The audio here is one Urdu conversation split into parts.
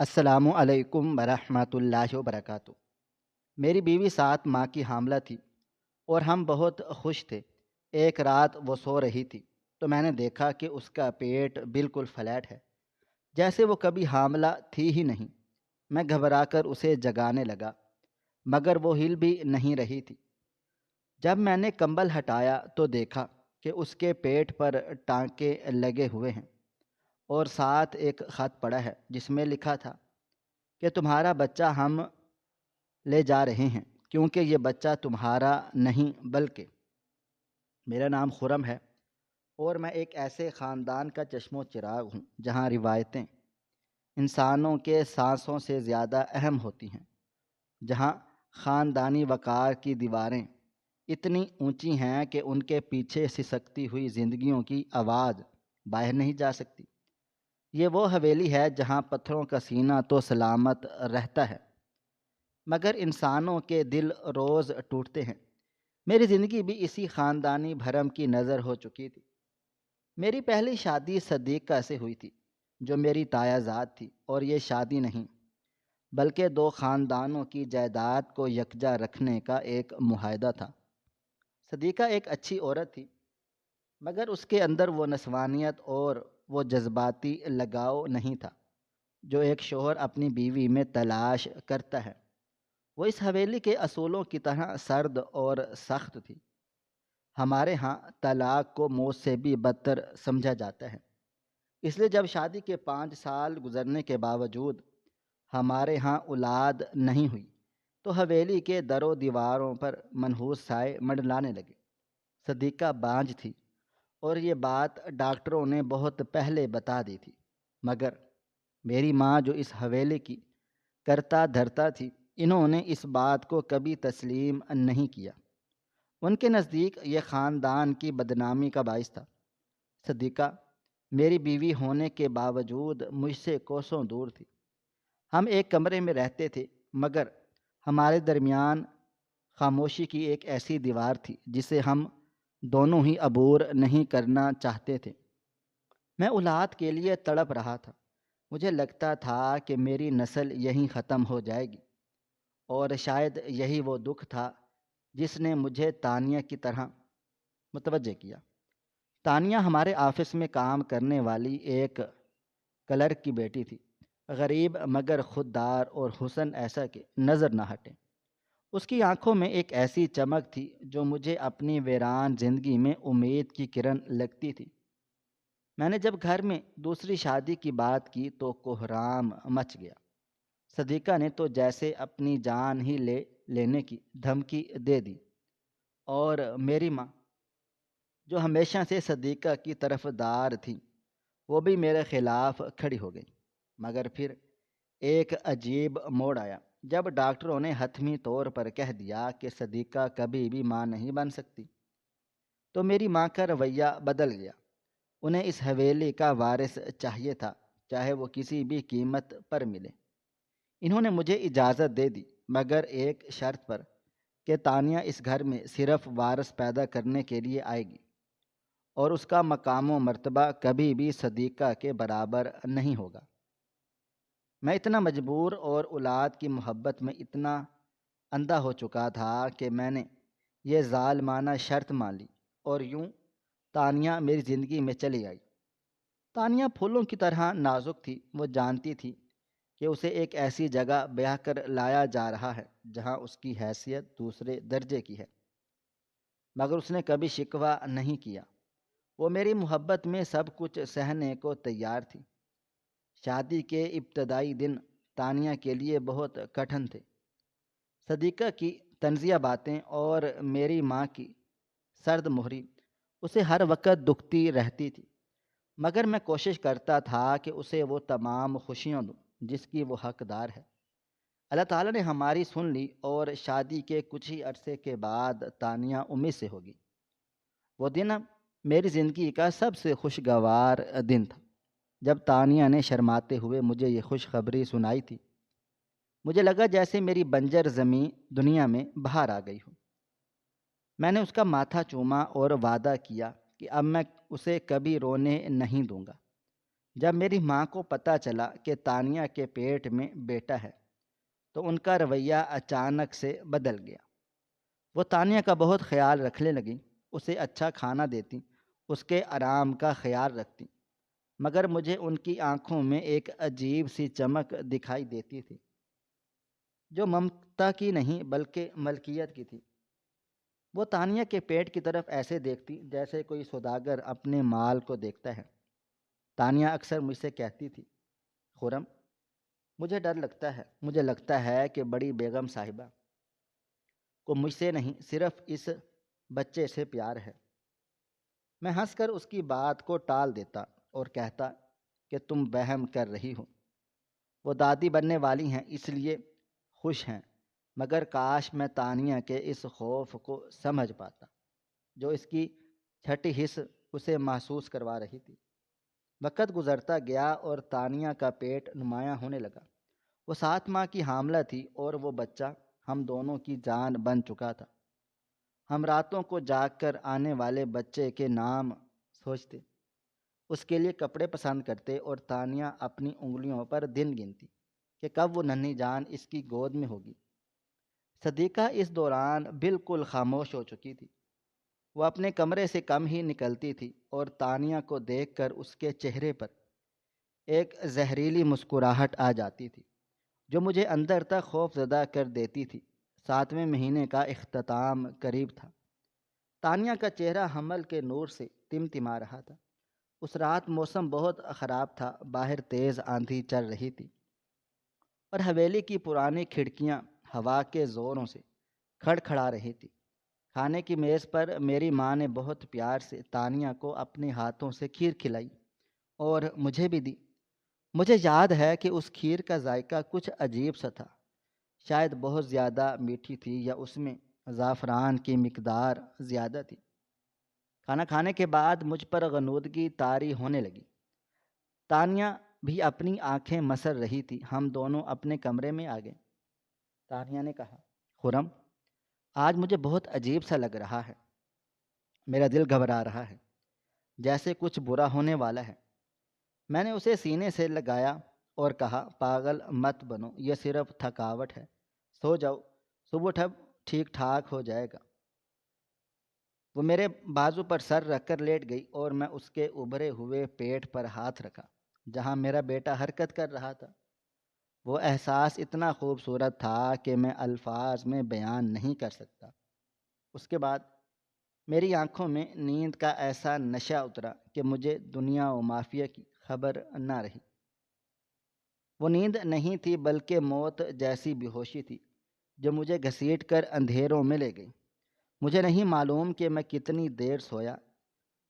السلام علیکم ورحمۃ اللہ وبرکاتہ۔ میری بیوی 7 ماہ کی حاملہ تھی اور ہم بہت خوش تھے۔ ایک رات وہ سو رہی تھی تو میں نے دیکھا کہ اس کا پیٹ بالکل فلیٹ ہے، جیسے وہ کبھی حاملہ تھی ہی نہیں۔ میں گھبرا کر اسے جگانے لگا مگر وہ ہل بھی نہیں رہی تھی۔ جب میں نے کمبل ہٹایا تو دیکھا کہ اس کے پیٹ پر ٹانکے لگے ہوئے ہیں اور ساتھ ایک خط پڑا ہے جس میں لکھا تھا کہ تمہارا بچہ ہم لے جا رہے ہیں، کیونکہ یہ بچہ تمہارا نہیں بلکہ میرا نام خرم ہے اور میں ایک ایسے خاندان کا چشم و چراغ ہوں جہاں روایتیں انسانوں کے سانسوں سے زیادہ اہم ہوتی ہیں، جہاں خاندانی وقار کی دیواریں اتنی اونچی ہیں کہ ان کے پیچھے سسکتی ہوئی زندگیوں کی آواز باہر نہیں جا سکتی۔ یہ وہ حویلی ہے جہاں پتھروں کا سینہ تو سلامت رہتا ہے مگر انسانوں کے دل روز ٹوٹتے ہیں۔ میری زندگی بھی اسی خاندانی بھرم کی نظر ہو چکی تھی۔ میری پہلی شادی صدیقہ سے ہوئی تھی جو میری تایا زاد تھی، اور یہ شادی نہیں بلکہ دو خاندانوں کی جائیداد کو یکجا رکھنے کا ایک معاہدہ تھا۔ صدیقہ ایک اچھی عورت تھی مگر اس کے اندر وہ نسوانیت اور وہ جذباتی لگاؤ نہیں تھا جو ایک شوہر اپنی بیوی میں تلاش کرتا ہے۔ وہ اس حویلی کے اصولوں کی طرح سرد اور سخت تھی۔ ہمارے ہاں طلاق کو موت سے بھی بدتر سمجھا جاتا ہے، اس لیے جب شادی کے 5 سال گزرنے کے باوجود ہمارے ہاں اولاد نہیں ہوئی تو حویلی کے در و دیواروں پر منحوس سائے منڈلانے لگے۔ صدیقہ بانجھ تھی اور یہ بات ڈاکٹروں نے بہت پہلے بتا دی تھی، مگر میری ماں جو اس حویلی کی کرتا دھرتا تھی، انہوں نے اس بات کو کبھی تسلیم نہیں کیا۔ ان کے نزدیک یہ خاندان کی بدنامی کا باعث تھا۔ صدیقہ میری بیوی ہونے کے باوجود مجھ سے کوسوں دور تھی۔ ہم ایک کمرے میں رہتے تھے مگر ہمارے درمیان خاموشی کی ایک ایسی دیوار تھی جسے ہم دونوں ہی عبور نہیں کرنا چاہتے تھے۔ میں اولاد کے لیے تڑپ رہا تھا۔ مجھے لگتا تھا کہ میری نسل یہیں ختم ہو جائے گی، اور شاید یہی وہ دکھ تھا جس نے مجھے تانیہ کی طرح متوجہ کیا۔ تانیہ ہمارے آفس میں کام کرنے والی ایک کلرک کی بیٹی تھی، غریب مگر خوددار اور حسن ایسا کہ نظر نہ ہٹے۔ اس کی آنکھوں میں ایک ایسی چمک تھی جو مجھے اپنی ویران زندگی میں امید کی کرن لگتی تھی۔ میں نے جب گھر میں دوسری شادی کی بات کی تو کوہرام مچ گیا۔ صدیقہ نے تو جیسے اپنی جان ہی لینے کی دھمکی دے دی، اور میری ماں جو ہمیشہ سے صدیقہ کی طرفدار تھی وہ بھی میرے خلاف کھڑی ہو گئی۔ مگر پھر ایک عجیب موڑ آیا جب ڈاکٹروں نے حتمی طور پر کہہ دیا کہ صدیقہ کبھی بھی ماں نہیں بن سکتی، تو میری ماں کا رویہ بدل گیا۔ انہیں اس حویلی کا وارث چاہیے تھا، چاہے وہ کسی بھی قیمت پر ملے۔ انہوں نے مجھے اجازت دے دی مگر ایک شرط پر کہ تانیہ اس گھر میں صرف وارث پیدا کرنے کے لیے آئے گی، اور اس کا مقام و مرتبہ کبھی بھی صدیقہ کے برابر نہیں ہوگا۔ میں اتنا مجبور اور اولاد کی محبت میں اتنا اندھا ہو چکا تھا کہ میں نے یہ ظالمانہ شرط مان لی، اور یوں تانیہ میری زندگی میں چلی آئی۔ تانیہ پھولوں کی طرح نازک تھی۔ وہ جانتی تھی کہ اسے ایک ایسی جگہ بیاہ کر لایا جا رہا ہے جہاں اس کی حیثیت دوسرے درجے کی ہے، مگر اس نے کبھی شکوہ نہیں کیا۔ وہ میری محبت میں سب کچھ سہنے کو تیار تھی۔ شادی کے ابتدائی دن تانیہ کے لیے بہت کٹھن تھے۔ صدیقہ کی طنزیہ باتیں اور میری ماں کی سرد مہری اسے ہر وقت دکھتی رہتی تھی، مگر میں کوشش کرتا تھا کہ اسے وہ تمام خوشیاں دوں جس کی وہ حقدار ہے۔ اللہ تعالیٰ نے ہماری سن لی، اور شادی کے کچھ ہی عرصے کے بعد تانیہ امید سے ہوگی۔ وہ دن میری زندگی کا سب سے خوشگوار دن تھا۔ جب تانیہ نے شرماتے ہوئے مجھے یہ خوشخبری سنائی تھی، مجھے لگا جیسے میری بنجر زمیں دنیا میں باہر آ گئی ہو۔ میں نے اس کا ماتھا چوما اور وعدہ کیا کہ اب میں اسے کبھی رونے نہیں دوں گا۔ جب میری ماں کو پتہ چلا کہ تانیہ کے پیٹ میں بیٹا ہے تو ان کا رویہ اچانک سے بدل گیا۔ وہ تانیہ کا بہت خیال رکھنے لگیں، اسے اچھا کھانا دیتی، اس کے آرام کا خیال رکھتی، مگر مجھے ان کی آنکھوں میں ایک عجیب سی چمک دکھائی دیتی تھی جو ممتا کی نہیں بلکہ ملکیت کی تھی۔ وہ تانیہ کے پیٹ کی طرف ایسے دیکھتی جیسے کوئی سوداگر اپنے مال کو دیکھتا ہے۔ تانیہ اکثر مجھ سے کہتی تھی، خرم، مجھے ڈر لگتا ہے، مجھے لگتا ہے کہ بڑی بیگم صاحبہ کو مجھ سے نہیں صرف اس بچے سے پیار ہے۔ میں ہنس کر اس کی بات کو ٹال دیتا اور کہتا کہ تم وہم کر رہی ہو، وہ دادی بننے والی ہیں اس لیے خوش ہیں، مگر کاش میں تانیہ کے اس خوف کو سمجھ پاتا جو اس کی چھٹی حص اسے محسوس کروا رہی تھی۔ وقت گزرتا گیا اور تانیہ کا پیٹ نمایاں ہونے لگا۔ وہ 7 ماہ کی حاملہ تھی اور وہ بچہ ہم دونوں کی جان بن چکا تھا۔ ہم راتوں کو جاگ کر آنے والے بچے کے نام سوچتے، اس کے لیے کپڑے پسند کرتے اور تانیہ اپنی انگلیوں پر دن گنتی کہ کب وہ ننھی جان اس کی گود میں ہوگی۔ صدیقہ اس دوران بالکل خاموش ہو چکی تھی۔ وہ اپنے کمرے سے کم ہی نکلتی تھی اور تانیہ کو دیکھ کر اس کے چہرے پر ایک زہریلی مسکراہٹ آ جاتی تھی جو مجھے اندر تک خوف زدہ کر دیتی تھی۔ 7ویں مہینے کا اختتام قریب تھا۔ تانیہ کا چہرہ حمل کے نور سے تمتما رہا تھا۔ اس رات موسم بہت خراب تھا، باہر تیز آندھی چل رہی تھی اور حویلی کی پرانی کھڑکیاں ہوا کے زوروں سے کھڑکھڑا رہی تھی۔ کھانے کی میز پر میری ماں نے بہت پیار سے تانیہ کو اپنے ہاتھوں سے کھیر کھلائی اور مجھے بھی دی۔ مجھے یاد ہے کہ اس کھیر کا ذائقہ کچھ عجیب سا تھا، شاید بہت زیادہ میٹھی تھی یا اس میں زعفران کی مقدار زیادہ تھی۔ کھانا کھانے کے بعد مجھ پر غنودگی طاری ہونے لگی۔ تانیہ بھی اپنی آنکھیں مسر رہی تھی۔ ہم دونوں اپنے کمرے میں آ گئے۔ تانیہ نے کہا، خرم، آج مجھے بہت عجیب سا لگ رہا ہے، میرا دل گھبرا رہا ہے، جیسے کچھ برا ہونے والا ہے۔ میں نے اسے سینے سے لگایا اور کہا، پاگل مت بنو، یہ صرف تھکاوٹ ہے، سو جاؤ، صبح ٹھب ٹھیک ٹھاک ہو جائے گا۔ وہ میرے بازو پر سر رکھ کر لیٹ گئی اور میں اس کے ابھرے ہوئے پیٹ پر ہاتھ رکھا جہاں میرا بیٹا حرکت کر رہا تھا۔ وہ احساس اتنا خوبصورت تھا کہ میں الفاظ میں بیان نہیں کر سکتا۔ اس کے بعد میری آنکھوں میں نیند کا ایسا نشہ اترا کہ مجھے دنیا و مافیہ کی خبر نہ رہی۔ وہ نیند نہیں تھی بلکہ موت جیسی بے ہوشی تھی جو مجھے گھسیٹ کر اندھیروں میں لے گئی۔ مجھے نہیں معلوم کہ میں کتنی دیر سویا،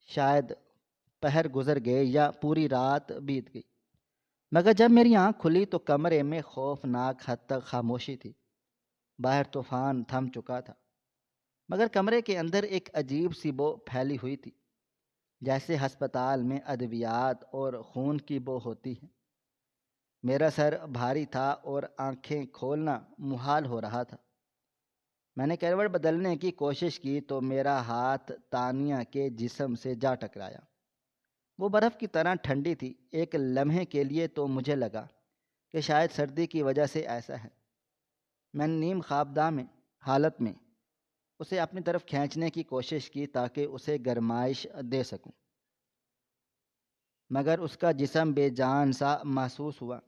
شاید پہر گزر گئے یا پوری رات بیت گئی، مگر جب میری آنکھ کھلی تو کمرے میں خوفناک حد تک خاموشی تھی۔ باہر طوفان تھم چکا تھا، مگر کمرے کے اندر ایک عجیب سی بو پھیلی ہوئی تھی، جیسے ہسپتال میں ادویات اور خون کی بو ہوتی ہے۔ میرا سر بھاری تھا اور آنکھیں کھولنا محال ہو رہا تھا۔ میں نے کروٹ بدلنے کی کوشش کی تو میرا ہاتھ تانیہ کے جسم سے جا ٹکرایا۔ وہ برف کی طرح ٹھنڈی تھی۔ ایک لمحے کے لیے تو مجھے لگا کہ شاید سردی کی وجہ سے ایسا ہے۔ میں نے نیم خوابدہ میں حالت میں اسے اپنی طرف کھینچنے کی کوشش کی تاکہ اسے گرمائش دے سکوں، مگر اس کا جسم بے جان سا محسوس ہوا،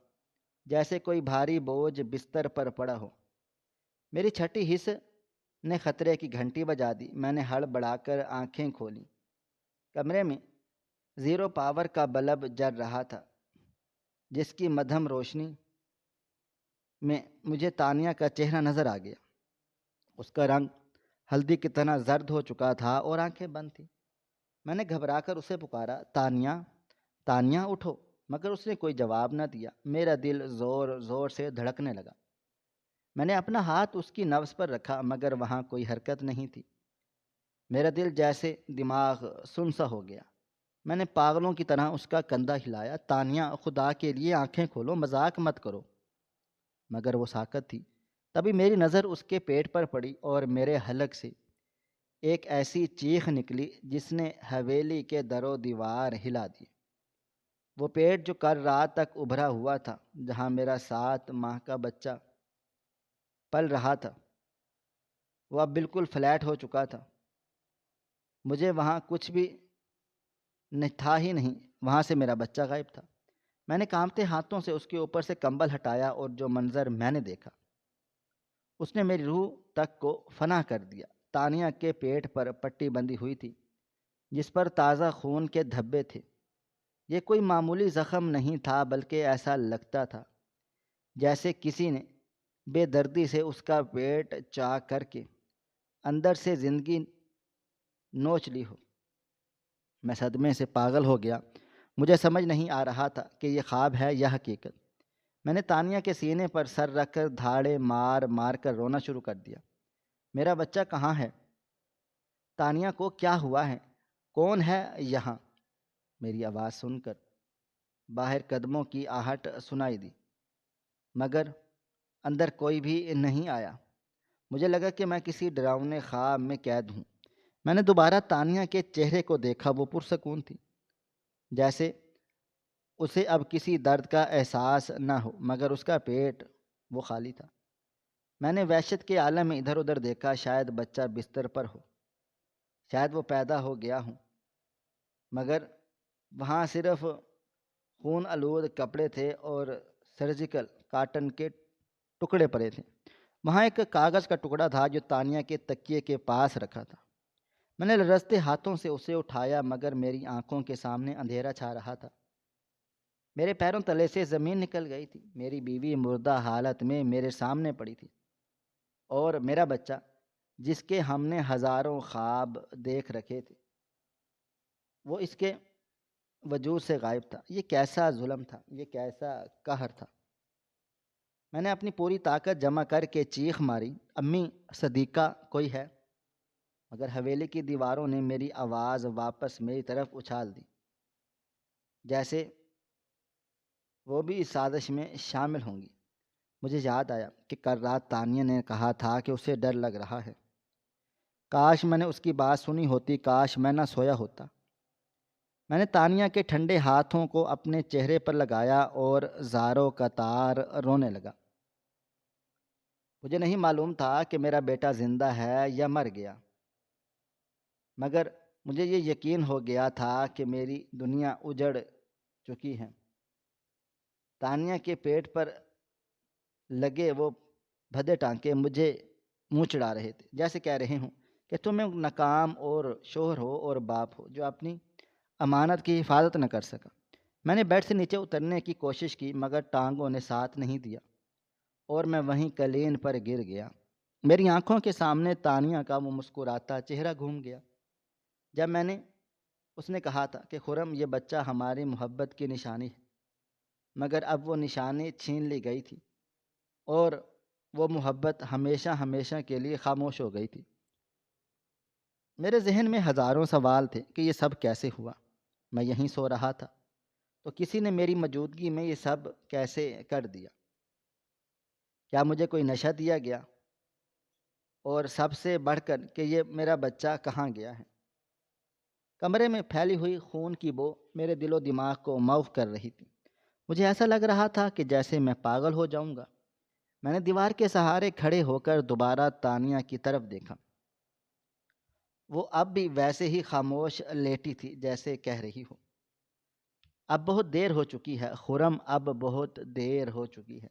جیسے کوئی بھاری بوجھ بستر پر پڑا ہو۔ میری چھٹی حص نے خطرے کی گھنٹی بجا دی۔ میں نے ہڑبڑا کر آنکھیں کھولیں۔ کمرے میں 0 پاور کا بلب جل رہا تھا جس کی مدھم روشنی میں مجھے تانیہ کا چہرہ نظر آ گیا۔ اس کا رنگ ہلدی کی طرح زرد ہو چکا تھا اور آنکھیں بند تھیں۔ میں نے گھبرا کر اسے پکارا، تانیہ، تانیہ اٹھو، مگر اس نے کوئی جواب نہ دیا۔ میرا دل زور زور سے دھڑکنے لگا۔ میں نے اپنا ہاتھ اس کی نبض پر رکھا مگر وہاں کوئی حرکت نہیں تھی۔ میرا دل جیسے دماغ سن سا ہو گیا۔ میں نے پاگلوں کی طرح اس کا کندھا ہلایا، تانیہ، خدا کے لیے آنکھیں کھولو، مذاق مت کرو، مگر وہ ساکت تھی۔ تبھی میری نظر اس کے پیٹ پر پڑی اور میرے حلق سے ایک ایسی چیخ نکلی جس نے حویلی کے در و دیوار ہلا دیے۔ وہ پیٹ جو کل رات تک ابھرا ہوا تھا، جہاں میرا 7 ماہ کا بچہ پل رہا تھا، وہ اب بالکل فلیٹ ہو چکا تھا۔ مجھے وہاں کچھ بھی نہیں تھا ہی نہیں، وہاں سے میرا بچہ غائب تھا۔ میں نے کانپتے ہاتھوں سے اس کے اوپر سے کمبل ہٹایا اور جو منظر میں نے دیکھا اس نے میری روح تک کو فنا کر دیا۔ تانیہ کے پیٹ پر پٹی بندھی ہوئی تھی جس پر تازہ خون کے دھبے تھے۔ یہ کوئی معمولی زخم نہیں تھا، بلکہ ایسا لگتا تھا جیسے کسی نے بے دردی سے اس کا پیٹ چاک کر کے اندر سے زندگی نوچ لی ہو۔ میں صدمے سے پاگل ہو گیا۔ مجھے سمجھ نہیں آ رہا تھا کہ یہ خواب ہے یا حقیقت۔ میں نے تانیہ کے سینے پر سر رکھ کر دھاڑے مار مار کر رونا شروع کر دیا۔ میرا بچہ کہاں ہے؟ تانیہ کو کیا ہوا ہے؟ کون ہے یہاں؟ میری آواز سن کر باہر قدموں کی آہٹ سنائی دی، مگر اندر کوئی بھی نہیں آیا۔ مجھے لگا کہ میں کسی ڈراؤنے خواب میں قید ہوں۔ میں نے دوبارہ تانیہ کے چہرے کو دیکھا۔ وہ پرسکون تھی، جیسے اسے اب کسی درد کا احساس نہ ہو، مگر اس کا پیٹ وہ خالی تھا۔ میں نے وحشت کے عالم میں ادھر ادھر دیکھا۔ شاید بچہ بستر پر ہو، شاید وہ پیدا ہو گیا ہوں، مگر وہاں صرف خون آلود کپڑے تھے اور سرجیکل کاٹن کے ٹکڑے پڑے تھے۔ وہاں ایک کاغذ کا ٹکڑا تھا جو تانیہ کے تکیے کے پاس رکھا تھا۔ میں نے لرزتے ہاتھوں سے اسے اٹھایا، مگر میری آنکھوں کے سامنے اندھیرا چھا رہا تھا۔ میرے پیروں تلے سے زمین نکل گئی تھی۔ میری بیوی مردہ حالت میں میرے سامنے پڑی تھی، اور میرا بچہ جس کے ہم نے ہزاروں خواب دیکھ رکھے تھے وہ اس کے وجود سے غائب تھا۔ یہ کیسا ظلم تھا، یہ کیسا قہر تھا۔ میں نے اپنی پوری طاقت جمع کر کے چیخ ماری، امی، صدیقہ کوئی ہے؟ مگر حویلی کی دیواروں نے میری آواز واپس میری طرف اچھال دی، جیسے وہ بھی اس سازش میں شامل ہوں گی۔ مجھے یاد آیا کہ کل رات تانیہ نے کہا تھا کہ اسے ڈر لگ رہا ہے۔ کاش میں نے اس کی بات سنی ہوتی، کاش میں نہ سویا ہوتا۔ میں نے تانیہ کے ٹھنڈے ہاتھوں کو اپنے چہرے پر لگایا اور زاروں قطار رونے لگا۔ مجھے نہیں معلوم تھا کہ میرا بیٹا زندہ ہے یا مر گیا، مگر مجھے یہ یقین ہو گیا تھا کہ میری دنیا اجڑ چکی ہے۔ تانیہ کے پیٹ پر لگے وہ بھدے ٹانکے مجھے منہ چڑھا رہے تھے، جیسے کہہ رہے ہوں کہ تم ایک ناکام اور شوہر ہو اور باپ ہو جو اپنی امانت کی حفاظت نہ کر سکا۔ میں نے بیڈ سے نیچے اترنے کی کوشش کی، مگر ٹانگوں نے ساتھ نہیں دیا اور میں وہیں قالین پر گر گیا۔ میری آنکھوں کے سامنے تانیہ کا وہ مسکراتا چہرہ گھوم گیا جب اس نے کہا تھا کہ خرم، یہ بچہ ہماری محبت کی نشانی ہے، مگر اب وہ نشانی چھین لی گئی تھی اور وہ محبت ہمیشہ ہمیشہ کے لیے خاموش ہو گئی تھی۔ میرے ذہن میں ہزاروں سوال تھے کہ یہ سب کیسے ہوا؟ میں یہیں سو رہا تھا تو کسی نے میری موجودگی میں یہ سب کیسے کر دیا؟ کیا مجھے کوئی نشہ دیا گیا؟ اور سب سے بڑھ کر کہ یہ میرا بچہ کہاں گیا ہے؟ کمرے میں پھیلی ہوئی خون کی بو میرے دل و دماغ کو معاف کر رہی تھی۔ مجھے ایسا لگ رہا تھا کہ جیسے میں پاگل ہو جاؤں گا۔ میں نے دیوار کے سہارے کھڑے ہو کر دوبارہ تانیہ کی طرف دیکھا۔ وہ اب بھی ویسے ہی خاموش لیٹی تھی جیسے کہہ رہی ہو، اب بہت دیر ہو چکی ہے خرم، اب بہت دیر ہو چکی ہے۔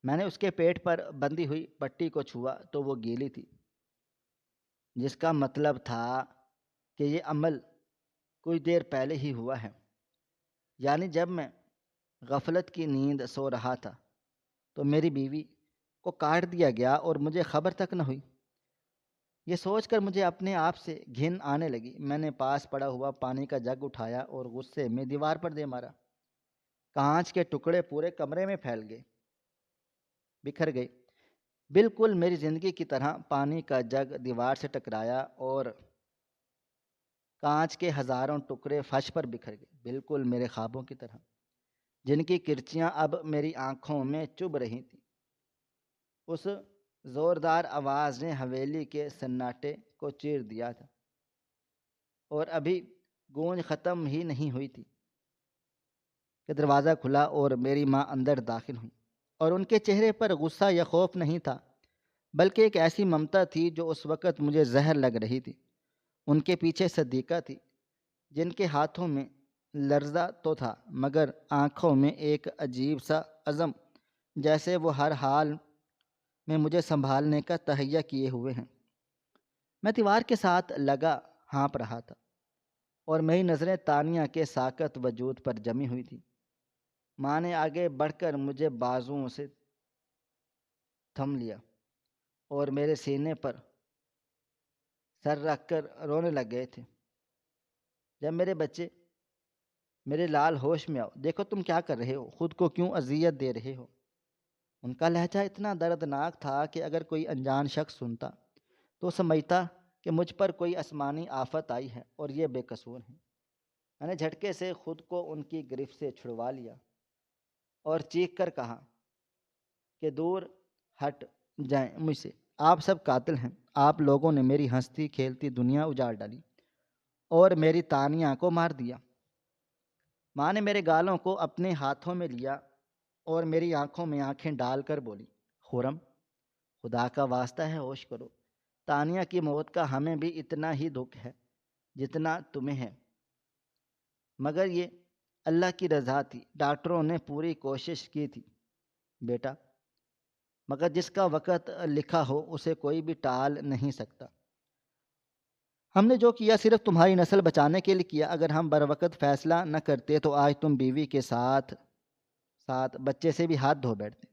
میں نے اس کے پیٹ پر بندھی ہوئی پٹی کو چھوا تو وہ گیلی تھی، جس کا مطلب تھا کہ یہ عمل کچھ دیر پہلے ہی ہوا ہے۔ یعنی جب میں غفلت کی نیند سو رہا تھا تو میری بیوی کو کاٹ دیا گیا اور مجھے خبر تک نہ ہوئی۔ یہ سوچ کر مجھے اپنے آپ سے گھن آنے لگی۔ میں نے پاس پڑا ہوا پانی کا جگ اٹھایا اور غصے میں دیوار پر دے مارا۔ کانچ کے ٹکڑے پورے کمرے میں پھیل گئے، بکھر گئے، بالکل میری زندگی کی طرح۔ پانی کا جگ دیوار سے ٹکرایا اور کانچ کے ہزاروں ٹکڑے فرش پر بکھر گئے، بالکل میرے خوابوں کی طرح، جن کی کرچیاں اب میری آنکھوں میں چبھ رہی تھیں۔ اس زوردار آواز نے حویلی کے سناٹے کو چیر دیا تھا اور ابھی گونج ختم ہی نہیں ہوئی تھی۔ کہ دروازہ کھلا اور میری ماں اندر داخل ہوئی، اور ان کے چہرے پر غصہ یا خوف نہیں تھا، بلکہ ایک ایسی ممتا تھی جو اس وقت مجھے زہر لگ رہی تھی۔ ان کے پیچھے صدیقہ تھی، جن کے ہاتھوں میں لرزہ تو تھا مگر آنکھوں میں ایک عجیب سا عزم، جیسے وہ ہر حال میں مجھے سنبھالنے کا تہیہ کیے ہوئے ہیں۔ میں دیوار کے ساتھ لگا ہانپ رہا تھا، اور میری نظریں تانیہ کے ساکت وجود پر جمی ہوئی تھی۔ ماں نے آگے بڑھ کر مجھے بازوؤں سے تھم لیا اور میرے سینے پر سر رکھ کر رونے لگ گئے تھے۔ جب میرے بچے، میرے لال، ہوش میں آؤ، دیکھو تم کیا کر رہے ہو، خود کو کیوں اذیت دے رہے ہو۔ ان کا لہجہ اتنا دردناک تھا کہ اگر کوئی انجان شخص سنتا تو سمجھتا کہ مجھ پر کوئی آسمانی آفت آئی ہے اور یہ بے قصور ہیں۔ میں نے جھٹکے سے خود کو ان کی گرفت سے چھڑوا لیا اور چیخ کر کہا کہ دور ہٹ جائیں مجھ سے، آپ سب قاتل ہیں۔ آپ لوگوں نے میری ہنستی کھیلتی دنیا اجاڑ ڈالی اور میری تانیہ کو مار دیا۔ ماں نے میرے گالوں کو اپنے ہاتھوں میں لیا اور میری آنکھوں میں آنکھیں ڈال کر بولی، خرم، خدا کا واسطہ ہے ہوش کرو۔ تانیہ کی موت کا ہمیں بھی اتنا ہی دکھ ہے جتنا تمہیں ہے، مگر یہ اللہ کی رضا تھی۔ ڈاکٹروں نے پوری کوشش کی تھی بیٹا، مگر جس کا وقت لکھا ہو اسے کوئی بھی ٹال نہیں سکتا۔ ہم نے جو کیا صرف تمہاری نسل بچانے کے لیے کیا۔ اگر ہم بروقت فیصلہ نہ کرتے تو آج تم بیوی کے ساتھ ساتھ بچے سے بھی ہاتھ دھو بیٹھتے۔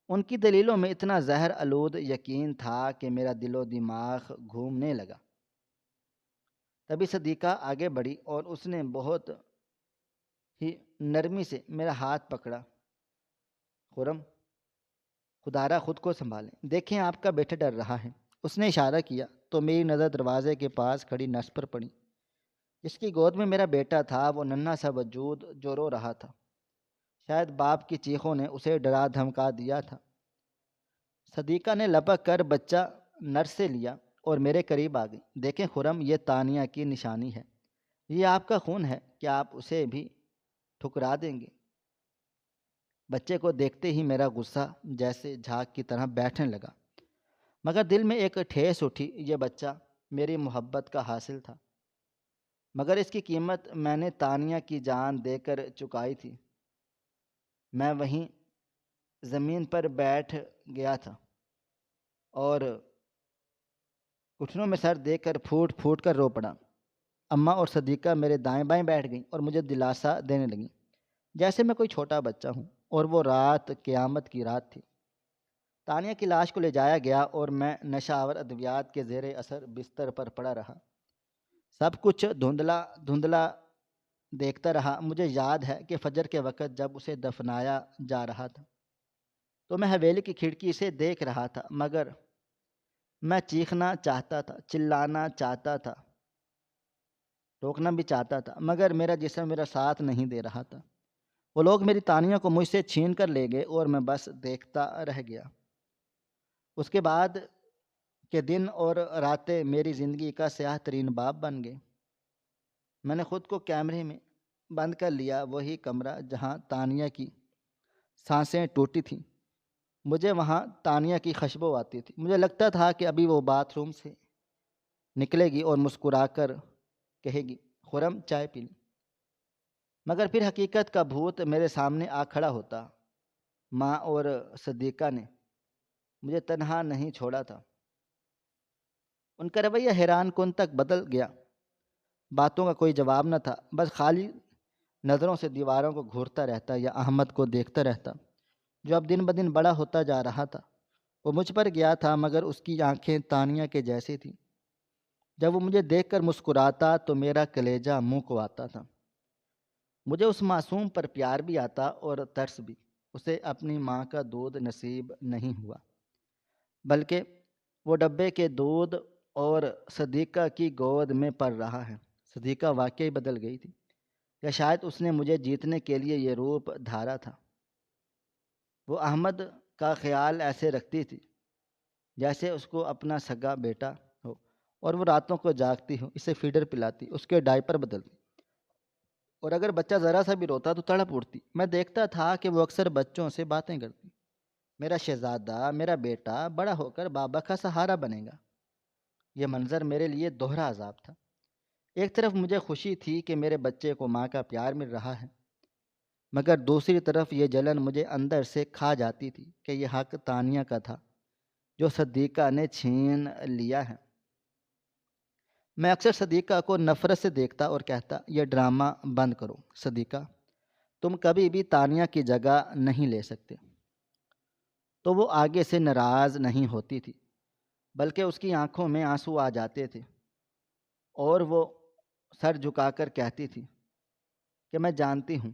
ان کی دلیلوں میں اتنا زہر آلود یقین تھا کہ میرا دل و دماغ گھومنے لگا۔ تبھی صدیقہ آگے بڑھی اور اس نے بہت ہی نرمی سے میرا ہاتھ پکڑا۔ خرم، خدارا خود کو سنبھالیں، دیکھیں آپ کا بیٹا ڈر رہا ہے۔ اس نے اشارہ کیا تو میری نظر دروازے کے پاس کھڑی نرس پر پڑی، جس کی گود میں میرا بیٹا تھا، وہ ننھا سا وجود جو رو رہا تھا۔ شاید باپ کی چیخوں نے اسے ڈرا دھمکا دیا تھا۔ صدیقہ نے لپک کر بچہ نرس سے لیا اور میرے قریب آ گئی۔ دیکھیں خرم، یہ تانیہ کی نشانی ہے، یہ آپ کا خون ہے، کیا آپ اسے بھی ٹھکرا دیں گے؟ بچے کو دیکھتے ہی میرا غصہ جیسے جھاگ کی طرح بیٹھنے لگا، مگر دل میں ایک ٹھیس اٹھی۔ یہ بچہ میری محبت کا حاصل تھا، مگر اس کی قیمت میں نے تانیہ کی جان دے کر چکائی تھی۔ میں وہیں زمین پر بیٹھ گیا تھا اور گھٹنوں میں سر دے کر پھوٹ پھوٹ کر رو پڑا۔ اماں اور صدیقہ میرے دائیں بائیں بیٹھ گئیں اور مجھے دلاسا دینے لگیں، جیسے میں کوئی چھوٹا بچہ ہوں اور وہ رات قیامت کی رات تھی۔ تانیہ کی لاش کو لے جایا گیا اور میں نشہ آور ادویات کے زیر اثر بستر پر پڑا رہا۔ سب کچھ دھندلا دھندلا دیکھتا رہا۔ مجھے یاد ہے کہ فجر کے وقت جب اسے دفنایا جا رہا تھا تو میں حویلی کی کھڑکی سے دیکھ رہا تھا، مگر میں چیخنا چاہتا تھا، چلانا چاہتا تھا، روکنا بھی چاہتا تھا، مگر میرا جسم میرا ساتھ نہیں دے رہا تھا۔ وہ لوگ میری تانیہ کو مجھ سے چھین کر لے گئے اور میں بس دیکھتا رہ گیا۔ اس کے بعد کے دن اور راتیں میری زندگی کا سیاہ ترین باب بن گئے۔ میں نے خود کو کیمرے میں بند کر لیا، وہی کمرہ جہاں تانیہ کی سانسیں ٹوٹی تھیں۔ مجھے وہاں تانیہ کی خوشبو آتی تھی۔ مجھے لگتا تھا کہ ابھی وہ باتھ روم سے نکلے گی اور مسکرا کر کہے گی، خرم چائے پی لی۔ مگر پھر حقیقت کا بھوت میرے سامنے آ کھڑا ہوتا۔ ماں اور صدیقہ نے مجھے تنہا نہیں چھوڑا تھا۔ ان کا رویہ حیران کن تک بدل گیا۔ باتوں کا کوئی جواب نہ تھا، بس خالی نظروں سے دیواروں کو گھورتا رہتا یا احمد کو دیکھتا رہتا، جو اب دن بدن بڑا ہوتا جا رہا تھا۔ وہ مجھ پر گیا تھا، مگر اس کی آنکھیں تانیہ کے جیسی تھیں۔ جب وہ مجھے دیکھ کر مسکراتا تو میرا کلیجہ منہ کو آتا تھا۔ مجھے اس معصوم پر پیار بھی آتا اور ترس بھی۔ اسے اپنی ماں کا دودھ نصیب نہیں ہوا، بلکہ وہ ڈبے کے دودھ اور صدیقہ کی گود میں پل رہا ہے۔ صدیقہ واقعی بدل گئی تھی، یا شاید اس نے مجھے جیتنے کے لیے یہ روپ دھارا تھا۔ وہ احمد کا خیال ایسے رکھتی تھی جیسے اس کو اپنا سگا بیٹا ہو، اور وہ راتوں کو جاگتی ہو، اسے فیڈر پلاتی، اس کے ڈائپر بدلتی، اور اگر بچہ ذرا سا بھی روتا تو تڑپ اٹھتی۔ میں دیکھتا تھا کہ وہ اکثر بچوں سے باتیں کرتی، میرا شہزادہ، میرا بیٹا بڑا ہو کر بابا کا سہارا بنے گا۔ یہ منظر میرے لیے دوہرا عذاب تھا۔ ایک طرف مجھے خوشی تھی کہ میرے بچے کو ماں کا پیار مل رہا ہے، مگر دوسری طرف یہ جلن مجھے اندر سے کھا جاتی تھی کہ یہ حق تانیہ کا تھا جو صدیقہ نے چھین لیا ہے۔ میں اکثر صدیقہ کو نفرت سے دیکھتا اور کہتا، یہ ڈرامہ بند کرو صدیقہ، تم کبھی بھی تانیہ کی جگہ نہیں لے سکتے۔ تو وہ آگے سے ناراض نہیں ہوتی تھی، بلکہ اس کی آنکھوں میں آنسو آ جاتے تھے، اور وہ سر جھکا کر کہتی تھی کہ میں جانتی ہوں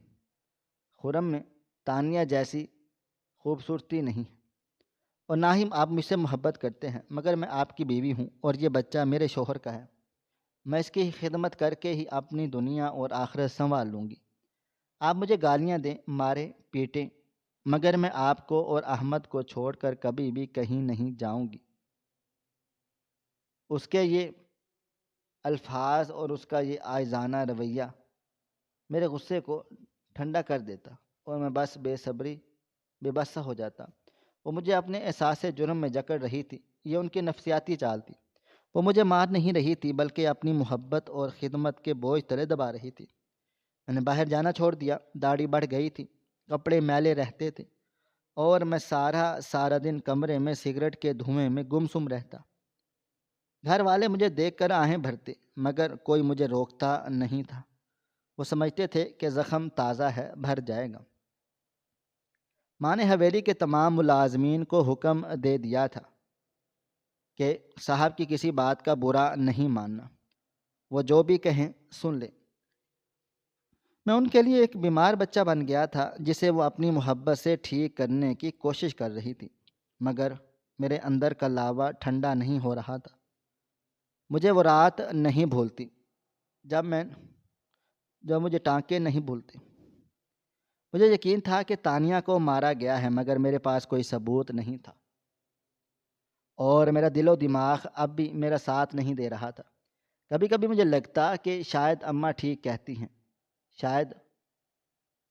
خرم میں تانیہ جیسی خوبصورتی نہیں، اور نہ ہی آپ مجھ سے محبت کرتے ہیں، مگر میں آپ کی بیوی ہوں اور یہ بچہ میرے شوہر کا ہے۔ میں اس کی خدمت کر کے ہی اپنی دنیا اور آخرت سنبھال لوں گی۔ آپ مجھے گالیاں دیں، ماریں، پیٹیں، مگر میں آپ کو اور احمد کو چھوڑ کر کبھی بھی کہیں نہیں جاؤں گی۔ اس کے یہ الفاظ اور اس کا یہ آئزانہ رویہ میرے غصے کو ٹھنڈا کر دیتا، اور میں بس بے بس سا ہو جاتا۔ وہ مجھے اپنے احساس جرم میں جکڑ رہی تھی، یہ ان کی نفسیاتی چال تھی۔ وہ مجھے مار نہیں رہی تھی، بلکہ اپنی محبت اور خدمت کے بوجھ تلے دبا رہی تھی۔ میں نے باہر جانا چھوڑ دیا، داڑھی بڑھ گئی تھی، کپڑے میلے رہتے تھے، اور میں سارا دن کمرے میں سگریٹ کے دھوئیں میں گمسم رہتا۔ گھر والے مجھے دیکھ کر آہیں بھرتے، مگر کوئی مجھے روکتا نہیں تھا۔ وہ سمجھتے تھے کہ زخم تازہ ہے، بھر جائے گا۔ ماں نے حویلی کے تمام ملازمین کو حکم دے دیا تھا کہ صاحب کی کسی بات کا برا نہیں ماننا، وہ جو بھی کہیں سن لیں۔ میں ان کے لیے ایک بیمار بچہ بن گیا تھا جسے وہ اپنی محبت سے ٹھیک کرنے کی کوشش کر رہی تھی، مگر میرے اندر کا لاوا ٹھنڈا نہیں ہو رہا تھا۔ مجھے وہ رات نہیں بھولتی جب مجھے ٹانکے نہیں بھولتے۔ مجھے یقین تھا کہ تانیہ کو مارا گیا ہے، مگر میرے پاس کوئی ثبوت نہیں تھا، اور میرا دل و دماغ اب بھی میرا ساتھ نہیں دے رہا تھا۔ کبھی کبھی مجھے لگتا کہ شاید اماں ٹھیک کہتی ہیں، شاید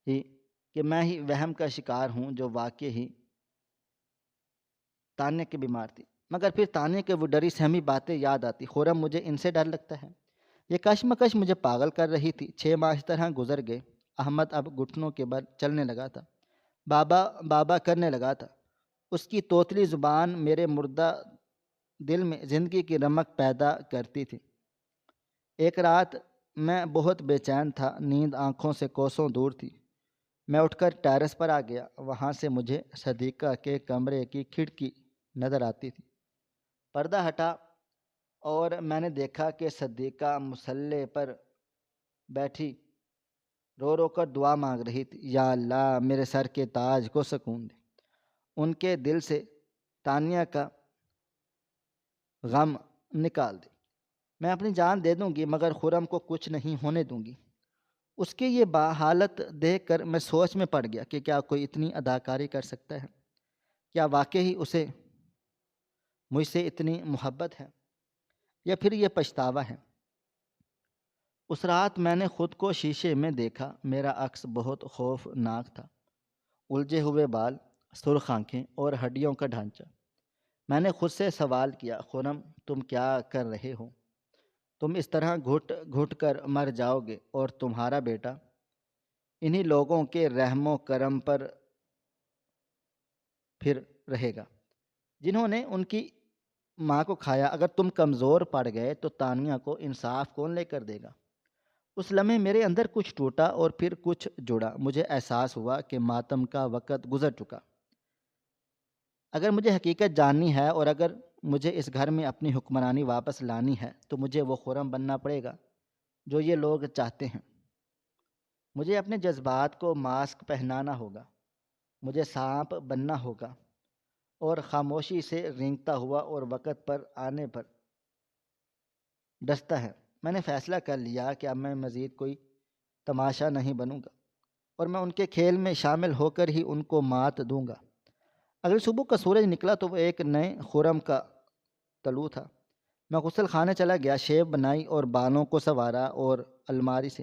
ہی کہ میں ہی وہم کا شکار ہوں جو واقع ہی تانیہ کی بیمار تھی۔ مگر پھر تانیہ کے وہ ڈری سہمی باتیں یاد آتی، خرم مجھے ان سے ڈر لگتا ہے۔ یہ کشمکش مجھے پاگل کر رہی تھی۔ 6 ماہ اس طرح گزر گئے۔ احمد اب گھٹنوں کے بل چلنے لگا تھا، بابا بابا کرنے لگا تھا۔ اس کی توتلی زبان میرے مردہ دل میں زندگی کی رمق پیدا کرتی تھی۔ ایک رات میں بہت بے چین تھا، نیند آنکھوں سے کوسوں دور تھی۔ میں اٹھ کر ٹیرس پر آ گیا، وہاں سے مجھے صدیقہ کے کمرے کی کھڑکی نظر آتی تھی۔ پردہ ہٹا اور میں نے دیکھا کہ صدیقہ مصلے پر بیٹھی رو رو کر دعا مانگ رہی تھی، یا اللہ میرے سر کے تاج کو سکون دے، ان کے دل سے تانیہ کا غم نکال دے۔ میں اپنی جان دے دوں گی مگر خرم کو کچھ نہیں ہونے دوں گی۔ اس کی یہ حالت دیکھ کر میں سوچ میں پڑ گیا کہ کیا کوئی اتنی اداکاری کر سکتا ہے؟ کیا واقعی اسے مجھ سے اتنی محبت ہے، یا پھر یہ پچھتاوا ہے؟ اس رات میں نے خود کو شیشے میں دیکھا، میرا عکس بہت خوفناک تھا۔ الجھے ہوئے بال، سرخ آنکھیں اور ہڈیوں کا ڈھانچہ۔ میں نے خود سے سوال کیا، خرم تم کیا کر رہے ہو؟ تم اس طرح گھٹ گھٹ کر مر جاؤ گے، اور تمہارا بیٹا انہی لوگوں کے رحم و کرم پر پھر رہے گا جنہوں نے ان کی ماں کو کھایا۔ اگر تم کمزور پڑ گئے تو تانیہ کو انصاف کون لے کر دے گا؟ اس لمحے میرے اندر کچھ ٹوٹا اور پھر کچھ جڑا۔ مجھے احساس ہوا کہ ماتم کا وقت گزر چکا۔ اگر مجھے حقیقت جاننی ہے اور اگر مجھے اس گھر میں اپنی حکمرانی واپس لانی ہے تو مجھے وہ خرم بننا پڑے گا جو یہ لوگ چاہتے ہیں۔ مجھے اپنے جذبات کو ماسک پہنانا ہوگا، مجھے سانپ بننا ہوگا، اور خاموشی سے رینگتا ہوا اور وقت پر آنے پر ڈستا ہے۔ میں نے فیصلہ کر لیا کہ اب میں مزید کوئی تماشا نہیں بنوں گا، اور میں ان کے کھیل میں شامل ہو کر ہی ان کو مات دوں گا۔ اگلی صبح کا سورج نکلا تو وہ ایک نئے خرم کا طلوع تھا۔ میں غسل خانے چلا گیا، شیو بنائی اور بالوں کو سنوارا، اور الماری سے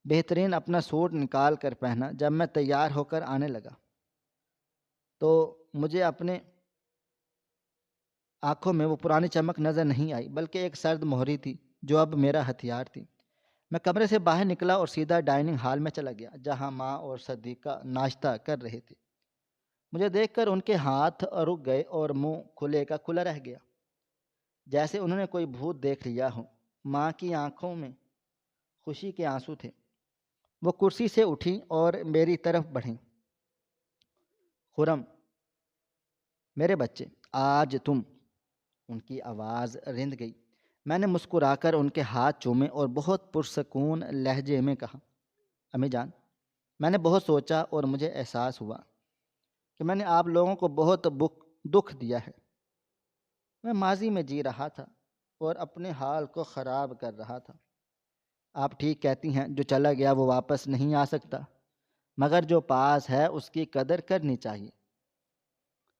بہترین اپنا سوٹ نکال کر پہنا۔ جب میں تیار ہو کر آنے لگا تو مجھے اپنے آنکھوں میں وہ پرانی چمک نظر نہیں آئی، بلکہ ایک سرد مہری تھی جو اب میرا ہتھیار تھی۔ میں کمرے سے باہر نکلا اور سیدھا ڈائننگ ہال میں چلا گیا، جہاں ماں اور صدیقہ ناشتہ کر رہے تھے۔ مجھے دیکھ کر ان کے ہاتھ رک گئے اور منہ کھلے کا کھلا رہ گیا، جیسے انہوں نے کوئی بھوت دیکھ لیا ہو۔ ماں کی آنکھوں میں خوشی کے آنسو تھے۔ وہ کرسی سے اٹھی اور میری طرف بڑھیں۔ خرم، میرے بچے، آج تم، ان کی آواز رند گئی۔ میں نے مسکرا کر ان کے ہاتھ چومے اور بہت پرسکون لہجے میں کہا، امی جان، میں نے بہت سوچا اور مجھے احساس ہوا کہ میں نے آپ لوگوں کو بہت دکھ دیا ہے۔ میں ماضی میں جی رہا تھا اور اپنے حال کو خراب کر رہا تھا۔ آپ ٹھیک کہتی ہیں، جو چلا گیا وہ واپس نہیں آ سکتا، مگر جو پاس ہے اس کی قدر کرنی چاہیے۔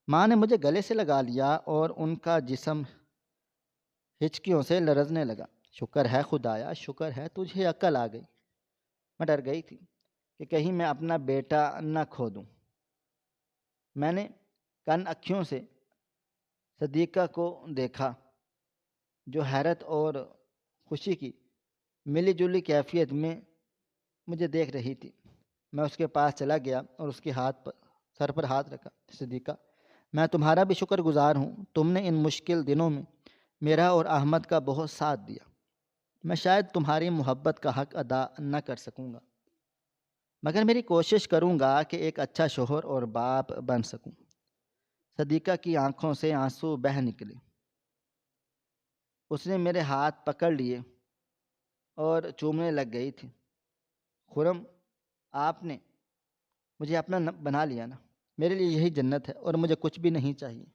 ماں نے مجھے گلے سے لگا لیا اور ان کا جسم ہچکیوں سے لرزنے لگا۔ شکر ہے خدایا، شکر ہے تجھے عقل آ گئی۔ میں ڈر گئی تھی کہ کہیں میں اپنا بیٹا نہ کھو دوں۔ میں نے کن اکھیوں سے صدیقہ کو دیکھا، جو حیرت اور خوشی کی ملی جلی کیفیت میں مجھے دیکھ رہی تھی۔ میں اس کے پاس چلا گیا اور اس کے سر پر ہاتھ رکھا۔ صدیقہ، میں تمہارا بھی شکر گزار ہوں۔ تم نے ان مشکل دنوں میں میرا اور احمد کا بہت ساتھ دیا۔ میں شاید تمہاری محبت کا حق ادا نہ کر سکوں گا، مگر میری کوشش کروں گا کہ ایک اچھا شوہر اور باپ بن سکوں۔ صدیقہ کی آنکھوں سے آنسو بہہ نکلے۔ اس نے میرے ہاتھ پکڑ لیے اور چومنے لگ گئی تھی۔ خرم، آپ نے مجھے اپنا بنا لیا نا، میرے لیے یہی جنت ہے اور مجھے کچھ بھی نہیں چاہیے۔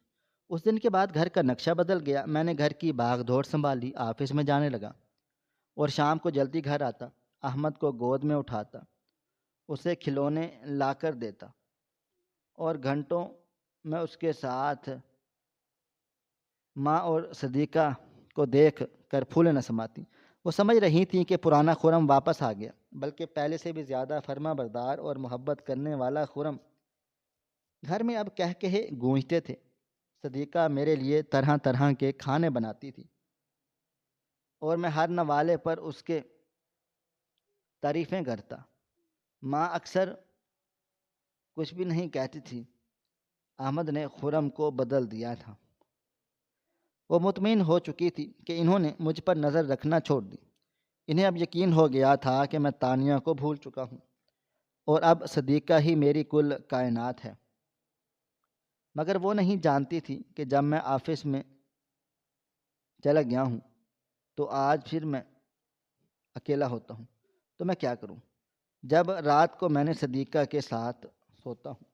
اس دن کے بعد گھر کا نقشہ بدل گیا۔ میں نے گھر کی باغ دوڑ سنبھال لی، آفس میں جانے لگا اور شام کو جلدی گھر آتا، احمد کو گود میں اٹھاتا، اسے کھلونے لا کر دیتا اور گھنٹوں میں اس کے ساتھ ماں اور صدیقہ کو دیکھ کر پھولیں نہ سماتی۔ وہ سمجھ رہی تھیں کہ پرانا خرم واپس آ گیا، بلکہ پہلے سے بھی زیادہ فرما بردار اور محبت کرنے والا خرم گھر میں اب کہے گونجتے تھے۔ صدیقہ میرے لیے طرح طرح کے کھانے بناتی تھی اور میں ہر نوالے پر اس کے تعریفیں کرتا۔ ماں اکثر کچھ بھی نہیں کہتی تھی۔ احمد نے خرم کو بدل دیا تھا۔ وہ مطمئن ہو چکی تھی کہ انہوں نے مجھ پر نظر رکھنا چھوڑ دی۔ انہیں اب یقین ہو گیا تھا کہ میں تانیہ کو بھول چکا ہوں اور اب صدیقہ ہی میری کل کائنات ہے۔ مگر وہ نہیں جانتی تھی کہ جب میں آفس میں چلا گیا ہوں تو آج پھر میں اکیلا ہوتا ہوں۔ تو میں کیا کروں؟ جب رات کو میں نے صدیقہ کے ساتھ سوتا ہوں